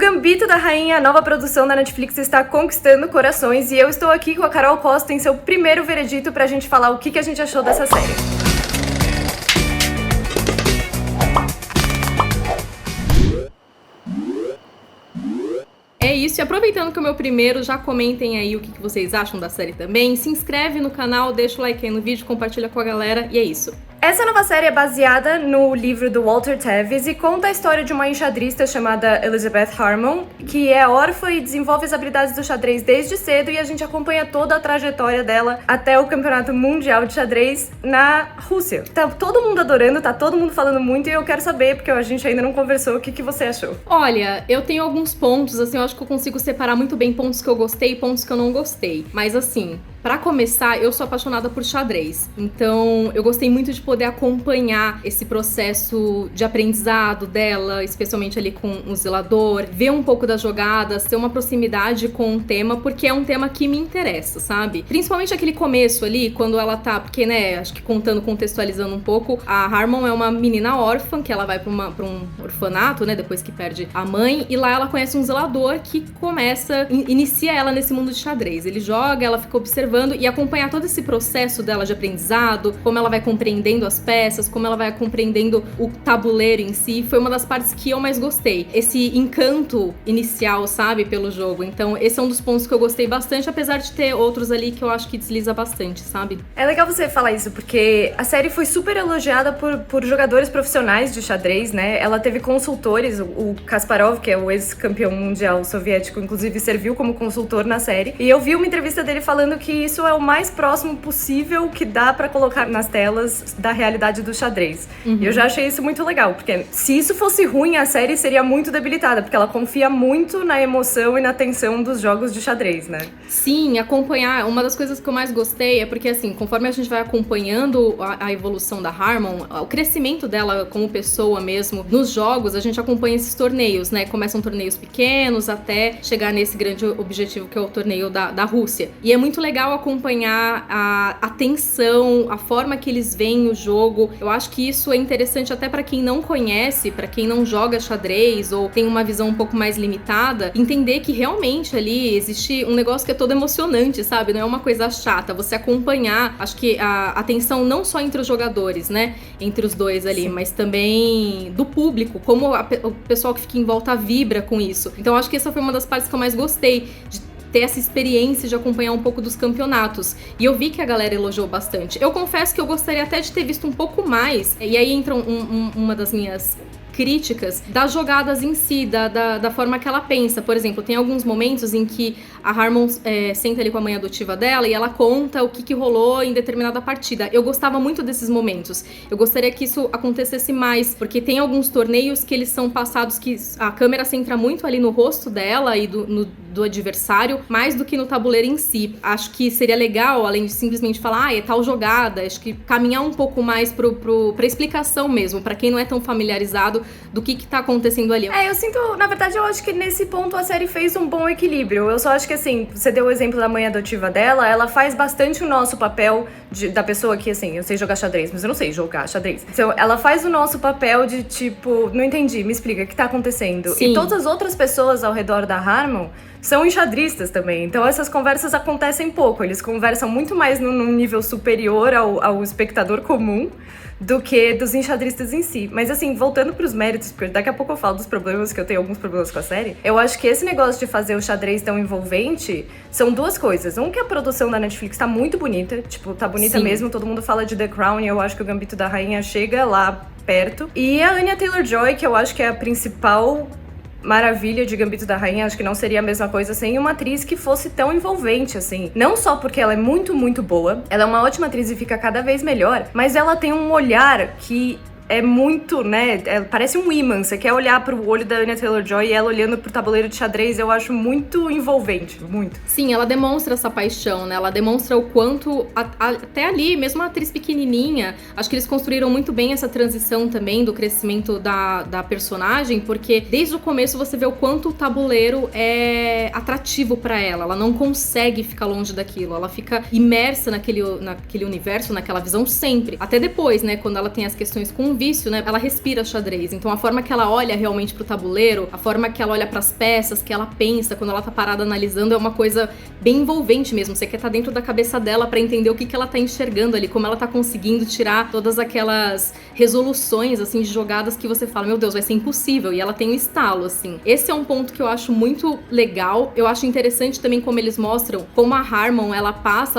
Gambito da Rainha, a nova produção da Netflix, está conquistando corações e eu estou aqui com a Carol Costa em seu primeiro veredito pra gente falar o que a gente achou dessa série. É isso, e aproveitando que é o meu primeiro, já comentem aí o que vocês acham da série também. Se inscreve no canal, deixa o like aí no vídeo, compartilha com a galera e é isso. Essa nova série é baseada no livro do Walter Tevis e conta a história de uma enxadrista chamada Elizabeth Harmon, que é órfã e desenvolve as habilidades do xadrez desde cedo, e a gente acompanha toda a trajetória dela até o Campeonato Mundial de Xadrez na Rússia. Tá todo mundo adorando, tá todo mundo falando muito, e eu quero saber, porque a gente ainda não conversou, o que você achou? Olha, eu tenho alguns pontos, assim, eu acho que eu consigo separar muito bem pontos que eu gostei e pontos que eu não gostei. Mas assim, pra começar, eu sou apaixonada por xadrez. Então, eu gostei muito de poder acompanhar esse processo de aprendizado dela, especialmente ali com o zelador, ver um pouco das jogadas, ter uma proximidade com o tema, porque é um tema que me interessa, sabe? Principalmente aquele começo ali, quando ela tá... Porque, né, acho que contextualizando um pouco, a Harmon é uma menina órfã, que ela vai pra um orfanato, né, depois que perde a mãe, e lá ela conhece um zelador que inicia ela nesse mundo de xadrez. Ele joga, ela fica observando e acompanhar todo esse processo dela de aprendizado, como ela vai compreendendo as peças, como ela vai compreendendo o tabuleiro em si, foi uma das partes que eu mais gostei. Esse encanto inicial, sabe, pelo jogo. Então, esse é um dos pontos que eu gostei bastante, apesar de ter outros ali que eu acho que desliza bastante, sabe? É legal você falar isso, porque a série foi super elogiada por jogadores profissionais de xadrez, né? Ela teve consultores, o Kasparov, que é o ex-campeão mundial soviético, inclusive serviu como consultor na série. E eu vi uma entrevista dele falando que isso é o mais próximo possível que dá pra colocar nas telas da realidade do xadrez. E eu já achei isso muito legal, porque se isso fosse ruim, a série seria muito debilitada, porque ela confia muito na emoção e na tensão dos jogos de xadrez, né? Sim, acompanhar, uma das coisas que eu mais gostei é porque, assim, conforme a gente vai acompanhando a evolução da Harmon, o crescimento dela como pessoa mesmo, nos jogos, a gente acompanha esses torneios, né? Começam torneios pequenos até chegar nesse grande objetivo que é o torneio da Rússia. E é muito legal acompanhar a tensão, a forma que eles veem o jogo. Eu acho que isso é interessante até pra quem não conhece, pra quem não joga xadrez ou tem uma visão um pouco mais limitada, entender que realmente ali existe um negócio que é todo emocionante, sabe? Não é uma coisa chata. Você acompanhar, acho que a tensão não só entre os jogadores, né? Entre os dois ali, sim, mas também do público, como o pessoal que fica em volta vibra com isso. Então acho que essa foi uma das partes que eu mais gostei, de ter essa experiência de acompanhar um pouco dos campeonatos. E eu vi que a galera elogiou bastante. Eu confesso que eu gostaria até de ter visto um pouco mais. E aí entra uma das minhas críticas das jogadas em si, da forma que ela pensa. Por exemplo, tem alguns momentos em que a Harmon senta ali com a mãe adotiva dela e ela conta o que rolou em determinada partida. Eu gostava muito desses momentos. Eu gostaria que isso acontecesse mais, porque tem alguns torneios que eles são passados que a câmera centra muito ali no rosto dela e do adversário, mais do que no tabuleiro em si. Acho que seria legal, além de simplesmente falar, é tal jogada, acho que caminhar um pouco mais pra explicação mesmo, pra quem não é tão familiarizado do que tá acontecendo ali. Eu sinto, na verdade, eu acho que nesse ponto a série fez um bom equilíbrio. Eu só acho que, assim, você deu o exemplo da mãe adotiva dela, ela faz bastante o nosso papel da pessoa que, assim, eu sei jogar xadrez, mas eu não sei jogar xadrez. Então, ela faz o nosso papel de, tipo, não entendi, me explica, o que tá acontecendo? Sim. E todas as outras pessoas ao redor da Harmon são enxadristas também, então essas conversas acontecem pouco, eles conversam muito mais num nível superior ao espectador comum do que dos enxadristas em si. Mas assim, voltando pros méritos, porque daqui a pouco eu falo dos problemas, que eu tenho alguns problemas com a série, eu acho que esse negócio de fazer o xadrez tão envolvente são duas coisas. Um, que a produção da Netflix tá muito bonita, tipo, tá bonita Sim. mesmo, todo mundo fala de The Crown e eu acho que o Gambito da Rainha chega lá perto. E a Anya Taylor-Joy, que eu acho que é a principal maravilha de Gambito da Rainha, acho que não seria a mesma coisa sem uma atriz que fosse tão envolvente, assim. Não só porque ela é muito, muito boa, ela é uma ótima atriz e fica cada vez melhor, mas ela tem um olhar que é muito, né, parece um imã. Você quer olhar pro olho da Anya Taylor-Joy e ela olhando pro tabuleiro de xadrez, eu acho muito envolvente, muito. Sim, ela demonstra essa paixão, né, ela demonstra o quanto, até ali, mesmo a atriz pequenininha, acho que eles construíram muito bem essa transição também do crescimento da personagem, porque desde o começo você vê o quanto o tabuleiro é atrativo pra ela não consegue ficar longe daquilo, ela fica imersa naquele universo, naquela visão sempre, até depois, né, quando ela tem as questões com o vício, né? Ela respira xadrez. Então a forma que ela olha realmente pro tabuleiro, a forma que ela olha pras peças, que ela pensa quando ela tá parada analisando, é uma coisa bem envolvente mesmo. Você quer estar dentro da cabeça dela pra entender o que ela tá enxergando ali, como ela tá conseguindo tirar todas aquelas resoluções, assim, de jogadas que você fala, meu Deus, vai ser impossível. E ela tem um estalo, assim. Esse é um ponto que eu acho muito legal. Eu acho interessante também como eles mostram como a Harmon, ela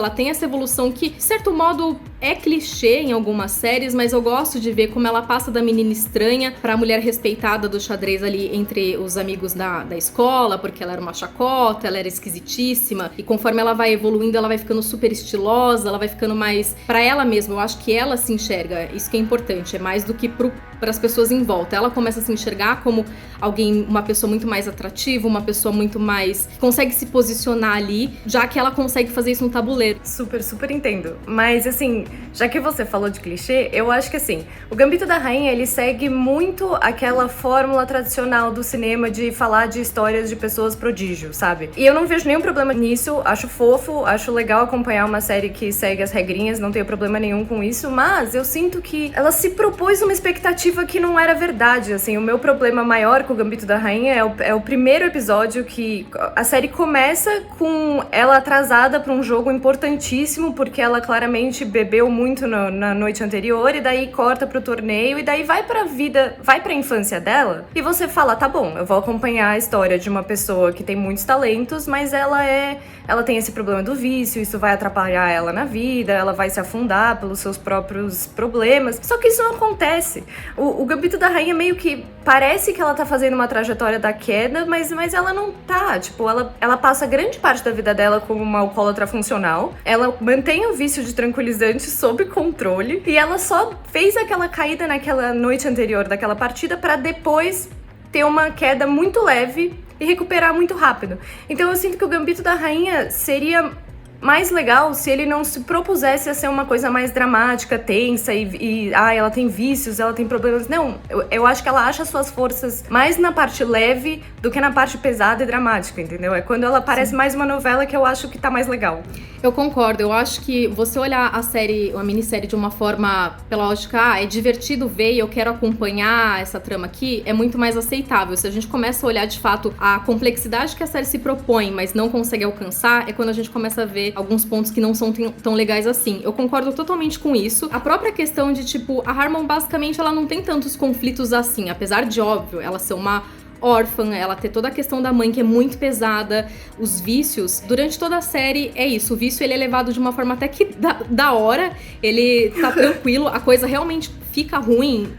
tem essa evolução que, de certo modo, é clichê em algumas séries, mas eu gosto de ver como ela passa da menina estranha pra mulher respeitada do xadrez ali entre os amigos da escola, porque ela era uma chacota, ela era esquisitíssima, e conforme ela vai evoluindo, ela vai ficando super estilosa, ela vai ficando mais pra ela mesma. Eu acho que ela se enxerga, isso que é importante, é mais do que pras pessoas em volta. Ela começa a se enxergar como alguém, uma pessoa muito mais atrativa, uma pessoa muito mais que consegue se posicionar ali, já que ela consegue fazer isso no tabuleiro. Super, super entendo. Mas, assim, já que você falou de clichê, eu acho que, assim, o Gambito da Rainha, ele segue muito aquela fórmula tradicional do cinema de falar de histórias de pessoas prodígio, sabe? E eu não vejo nenhum problema nisso, acho fofo, acho legal acompanhar uma série que segue as regrinhas, não tenho problema nenhum com isso, mas eu sinto que ela se propôs uma expectativa que não era verdade, assim. O meu problema maior com o Gambito da Rainha é o primeiro episódio, que a série começa com ela atrasada pra um jogo importantíssimo, porque ela claramente bebeu muito na noite anterior, e daí corta pro torneio, e daí vai pra vida, vai pra infância dela, e você fala, tá bom, eu vou acompanhar a história de uma pessoa que tem muitos talentos, mas ela tem esse problema do vício, isso vai atrapalhar ela na vida, ela vai se afundar pelos seus próprios problemas. Só que isso não acontece. O Gambito da Rainha meio que parece que ela tá fazendo uma trajetória da queda, mas ela não tá. Tipo, ela passa grande parte da vida dela como uma alcoólatra funcional, ela mantém o vício de tranquilizante sob controle, e ela só fez aquela caída naquela noite anterior daquela partida pra depois ter uma queda muito leve e recuperar muito rápido. Então eu sinto que o Gambito da Rainha seria mais legal se ele não se propusesse a ser uma coisa mais dramática, tensa e ela tem vícios, ela tem problemas. Não, eu acho que ela acha suas forças mais na parte leve do que na parte pesada e dramática, entendeu? É quando ela parece mais uma novela que eu acho que tá mais legal. Eu concordo, eu acho que você olhar a série, a minissérie de uma forma, pela lógica, é divertido ver e eu quero acompanhar essa trama aqui, é muito mais aceitável. Se a gente começa a olhar de fato a complexidade que a série se propõe, mas não consegue alcançar, é quando a gente começa a ver alguns pontos que não são tão legais assim. Eu concordo totalmente com isso. A própria questão de, tipo, a Harmon basicamente ela não tem tantos conflitos assim, apesar de, óbvio, ela ser uma órfã, ela ter toda a questão da mãe que é muito pesada, os vícios, durante toda a série é isso, o vício ele é levado de uma forma até que da hora, ele tá tranquilo, a coisa realmente fica ruim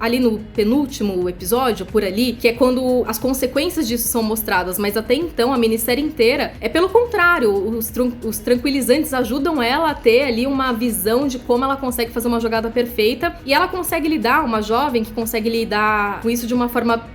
ali no penúltimo episódio, por ali, que é quando as consequências disso são mostradas, mas até então a minissérie inteira é pelo contrário, os tranquilizantes ajudam ela a ter ali uma visão de como ela consegue fazer uma jogada perfeita, e ela consegue lidar, uma jovem que consegue lidar com isso de uma forma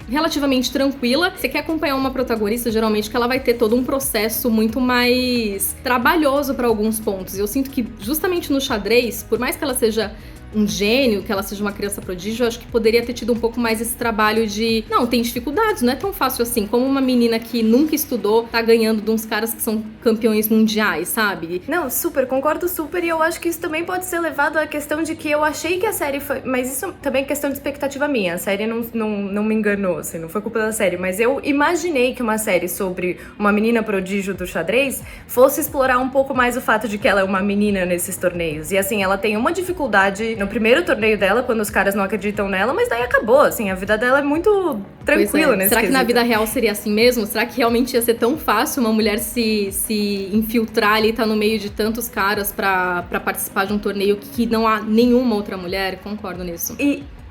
relativamente tranquila. Você quer acompanhar uma protagonista, geralmente, que ela vai ter todo um processo muito mais trabalhoso para alguns pontos. Eu sinto que, justamente no xadrez, por mais que ela seja um gênio, que ela seja uma criança prodígio, eu acho que poderia ter tido um pouco mais esse trabalho de... Não, tem dificuldades, não é tão fácil assim. Como uma menina que nunca estudou, tá ganhando de uns caras que são campeões mundiais, sabe? Não, super, concordo super, e eu acho que isso também pode ser levado à questão de que eu achei que a série foi... Mas isso também é questão de expectativa minha, a série não me enganou, assim, não foi culpa da série, mas eu imaginei que uma série sobre uma menina prodígio do xadrez fosse explorar um pouco mais o fato de que ela é uma menina nesses torneios, e assim, ela tem uma dificuldade no primeiro torneio dela, quando os caras não acreditam nela, mas daí acabou, assim, a vida dela é muito tranquila nesse Será que quesito. na vida real seria assim mesmo? Será que realmente ia ser tão fácil uma mulher se infiltrar ali, tá no meio de tantos caras pra participar de um torneio que não há nenhuma outra mulher? Concordo nisso.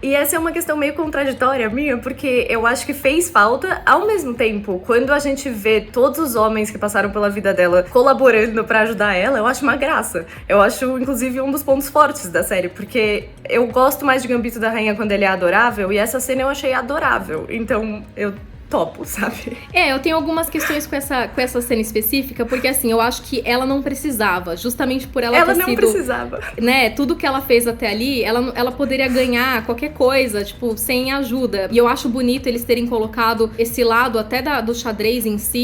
E essa é uma questão meio contraditória minha, porque eu acho que fez falta, ao mesmo tempo, quando a gente vê todos os homens que passaram pela vida dela colaborando pra ajudar ela, eu acho uma graça. Eu acho, inclusive, um dos pontos fortes da série, porque eu gosto mais de Gambito da Rainha quando ele é adorável, e essa cena eu achei adorável. Então, eu topo, sabe? Eu tenho algumas questões com essa cena específica, porque assim, eu acho que ela não precisava, justamente por ela ter sido... precisava. Né, tudo que ela fez até ali, ela poderia ganhar qualquer coisa, tipo, sem ajuda. E eu acho bonito eles terem colocado esse lado até do xadrez em si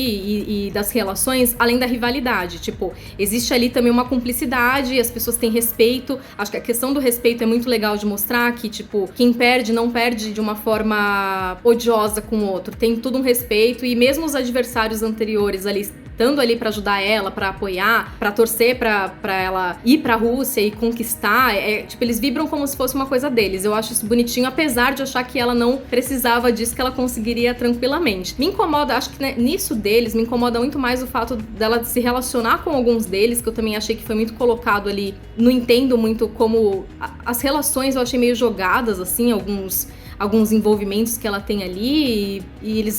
e das relações, além da rivalidade. Tipo, existe ali também uma cumplicidade, as pessoas têm respeito. Acho que a questão do respeito é muito legal de mostrar que, tipo, quem perde não perde de uma forma odiosa com o outro. Tem tudo um respeito e mesmo os adversários anteriores ali estando ali pra ajudar ela, pra apoiar, pra torcer pra ela ir pra Rússia e conquistar, tipo, eles vibram como se fosse uma coisa deles. Eu acho isso bonitinho, apesar de achar que ela não precisava disso, que ela conseguiria tranquilamente. Me incomoda, acho que né, nisso deles, me incomoda muito mais o fato dela se relacionar com alguns deles, que eu também achei que foi muito colocado ali. Não entendo muito como... As relações eu achei meio jogadas, assim, alguns envolvimentos que ela tem ali e eles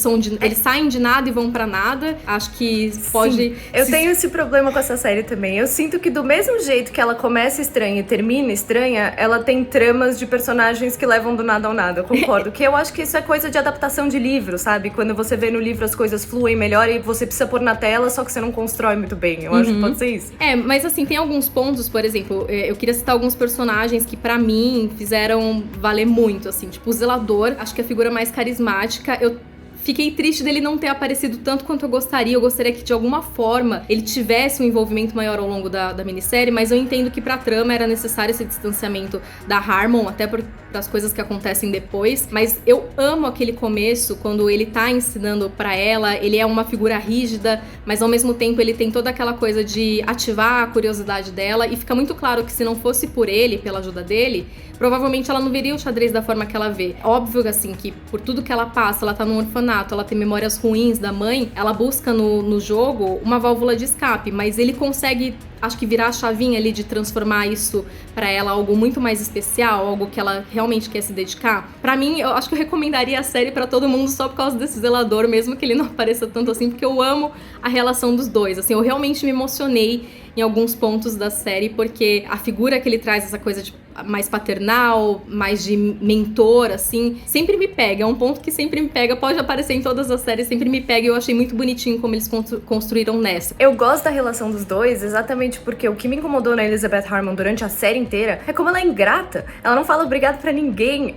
saem de nada e vão pra nada. Acho que pode... Sim, eu tenho esse problema com essa série também. Eu sinto que do mesmo jeito que ela começa estranha e termina estranha, ela tem tramas de personagens que levam do nada ao nada. Eu concordo. Que eu acho que isso é coisa de adaptação de livro, sabe? Quando você vê no livro as coisas fluem melhor e você precisa pôr na tela, só que você não constrói muito bem. Eu acho que pode ser isso. Mas assim, tem alguns pontos, por exemplo, eu queria citar alguns personagens que pra mim fizeram valer muito, assim, tipo, o Zelador, acho que é a figura mais carismática. Eu fiquei triste dele não ter aparecido tanto quanto eu gostaria. Eu gostaria que, de alguma forma, ele tivesse um envolvimento maior ao longo da minissérie, mas eu entendo que pra trama era necessário esse distanciamento da Harmon, até das coisas que acontecem depois. Mas eu amo aquele começo, quando ele tá ensinando pra ela, ele é uma figura rígida, mas ao mesmo tempo ele tem toda aquela coisa de ativar a curiosidade dela, e fica muito claro que se não fosse por ele, pela ajuda dele, provavelmente ela não veria o xadrez da forma que ela vê. Óbvio, assim, que por tudo que ela passa, ela tá num orfanato, ela tem memórias ruins da mãe, ela busca no jogo uma válvula de escape, mas ele consegue, acho que virar a chavinha ali de transformar isso pra ela algo muito mais especial, algo que ela realmente quer se dedicar. Pra mim, eu acho que eu recomendaria a série pra todo mundo só por causa desse Zelador, mesmo que ele não apareça tanto assim, porque eu amo a relação dos dois. Assim, eu realmente me emocionei em alguns pontos da série, porque a figura que ele traz, essa coisa de mais paternal, mais de mentor, assim, sempre me pega. É um ponto que sempre me pega, pode aparecer em todas as séries, sempre me pega, e eu achei muito bonitinho como eles construíram nessa. Eu gosto da relação dos dois exatamente porque o que me incomodou na Elizabeth Harmon durante a série inteira é como ela é ingrata. Ela não fala obrigado pra ninguém.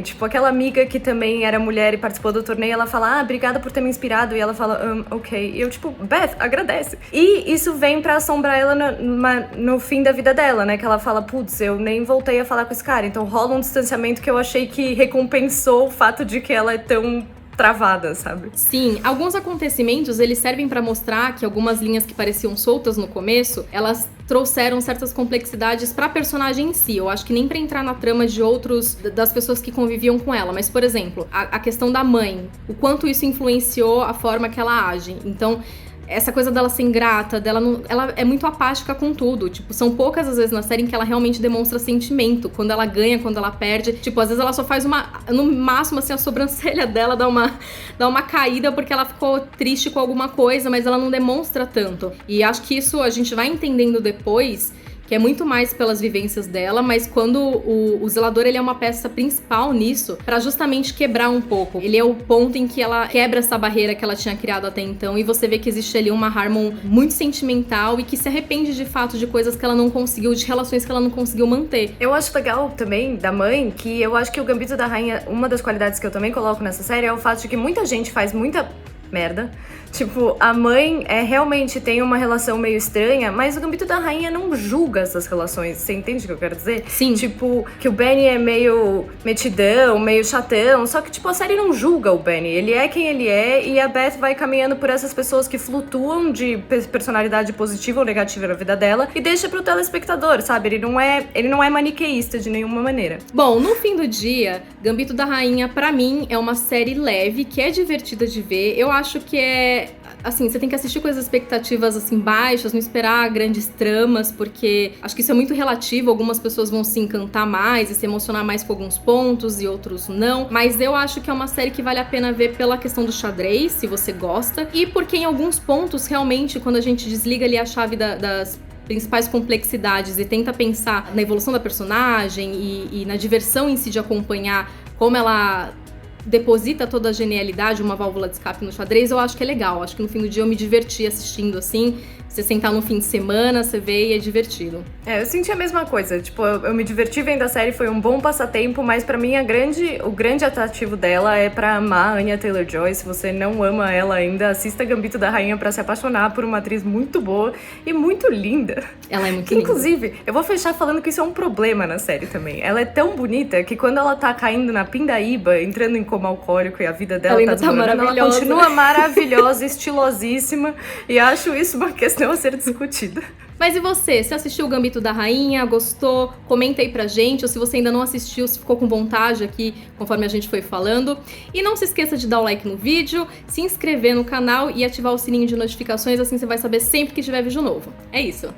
Tipo, aquela amiga que também era mulher e participou do torneio, ela fala, obrigada por ter me inspirado, e ela fala, ok. E eu, tipo, Beth, agradece. E isso vem pra assombrar ela no fim da vida dela, né? Que ela fala, putz, eu nem voltei a falar com esse cara. Então rola um distanciamento que eu achei que recompensou o fato de que ela é tão travada, sabe? Sim, alguns acontecimentos, eles servem pra mostrar que algumas linhas que pareciam soltas no começo, elas trouxeram certas complexidades pra personagem em si. Eu acho que nem pra entrar na trama de das pessoas que conviviam com ela, mas, por exemplo, a questão da mãe, o quanto isso influenciou a forma que ela age. Então, essa coisa dela ser ingrata, ela é muito apática com tudo. Tipo, são poucas as vezes na série em que ela realmente demonstra sentimento. Quando ela ganha, quando ela perde. Tipo, às vezes ela só faz no máximo, assim, a sobrancelha dela dá uma caída porque ela ficou triste com alguma coisa, mas ela não demonstra tanto. E acho que isso a gente vai entendendo depois, que é muito mais pelas vivências dela, mas quando o Zelador, ele é uma peça principal nisso, pra justamente quebrar um pouco. Ele é o ponto em que ela quebra essa barreira que ela tinha criado até então, e você vê que existe ali uma Harmon muito sentimental e que se arrepende de fato de coisas que ela não conseguiu, de relações que ela não conseguiu manter. Eu acho legal também, da mãe, que eu acho que o Gambito da Rainha, uma das qualidades que eu também coloco nessa série é o fato de que muita gente faz muita merda. Tipo, a mãe realmente tem uma relação meio estranha, mas o Gambito da Rainha não julga essas relações. Você entende o que eu quero dizer? Sim. Tipo, que o Benny é meio metidão, meio chatão, só que, tipo, a série não julga o Benny. Ele é quem ele é, e a Beth vai caminhando por essas pessoas que flutuam de personalidade positiva ou negativa na vida dela e deixa pro telespectador, sabe? Ele não é maniqueísta de nenhuma maneira. Bom, no fim do dia, Gambito da Rainha, pra mim, é uma série leve, que é divertida de ver. Eu acho que assim, você tem que assistir com as expectativas, assim, baixas, não esperar grandes tramas, porque acho que isso é muito relativo. Algumas pessoas vão se encantar mais e se emocionar mais com alguns pontos e outros não. Mas eu acho que é uma série que vale a pena ver pela questão do xadrez, se você gosta, e porque em alguns pontos, realmente, quando a gente desliga ali a chave das principais complexidades e tenta pensar na evolução da personagem e na diversão em si de acompanhar como ela deposita toda a genialidade, uma válvula de escape no xadrez, eu acho que é legal. Acho que no fim do dia eu me diverti assistindo, assim. Você sentar no fim de semana, você vê e é divertido. Eu senti a mesma coisa. Tipo, eu me diverti vendo a série, foi um bom passatempo, mas pra mim o grande atrativo dela é pra amar a Anya Taylor-Joy. Se você não ama ela ainda, assista Gambito da Rainha pra se apaixonar por uma atriz muito boa e muito linda. Ela é muito linda. Inclusive, eu vou fechar falando que isso é um problema na série também. Ela é tão bonita que quando ela tá caindo na pindaíba, entrando em coma alcoólico e a vida dela ela tá desmoronando, ela continua maravilhosa, estilosíssima, e acho isso uma questão a ser discutida. Mas e você? Você assistiu o Gambito da Rainha? Gostou? Comenta aí pra gente. Ou se você ainda não assistiu, se ficou com vontade aqui, conforme a gente foi falando. E não se esqueça de dar o like no vídeo, se inscrever no canal e ativar o sininho de notificações, assim você vai saber sempre que tiver vídeo novo. É isso!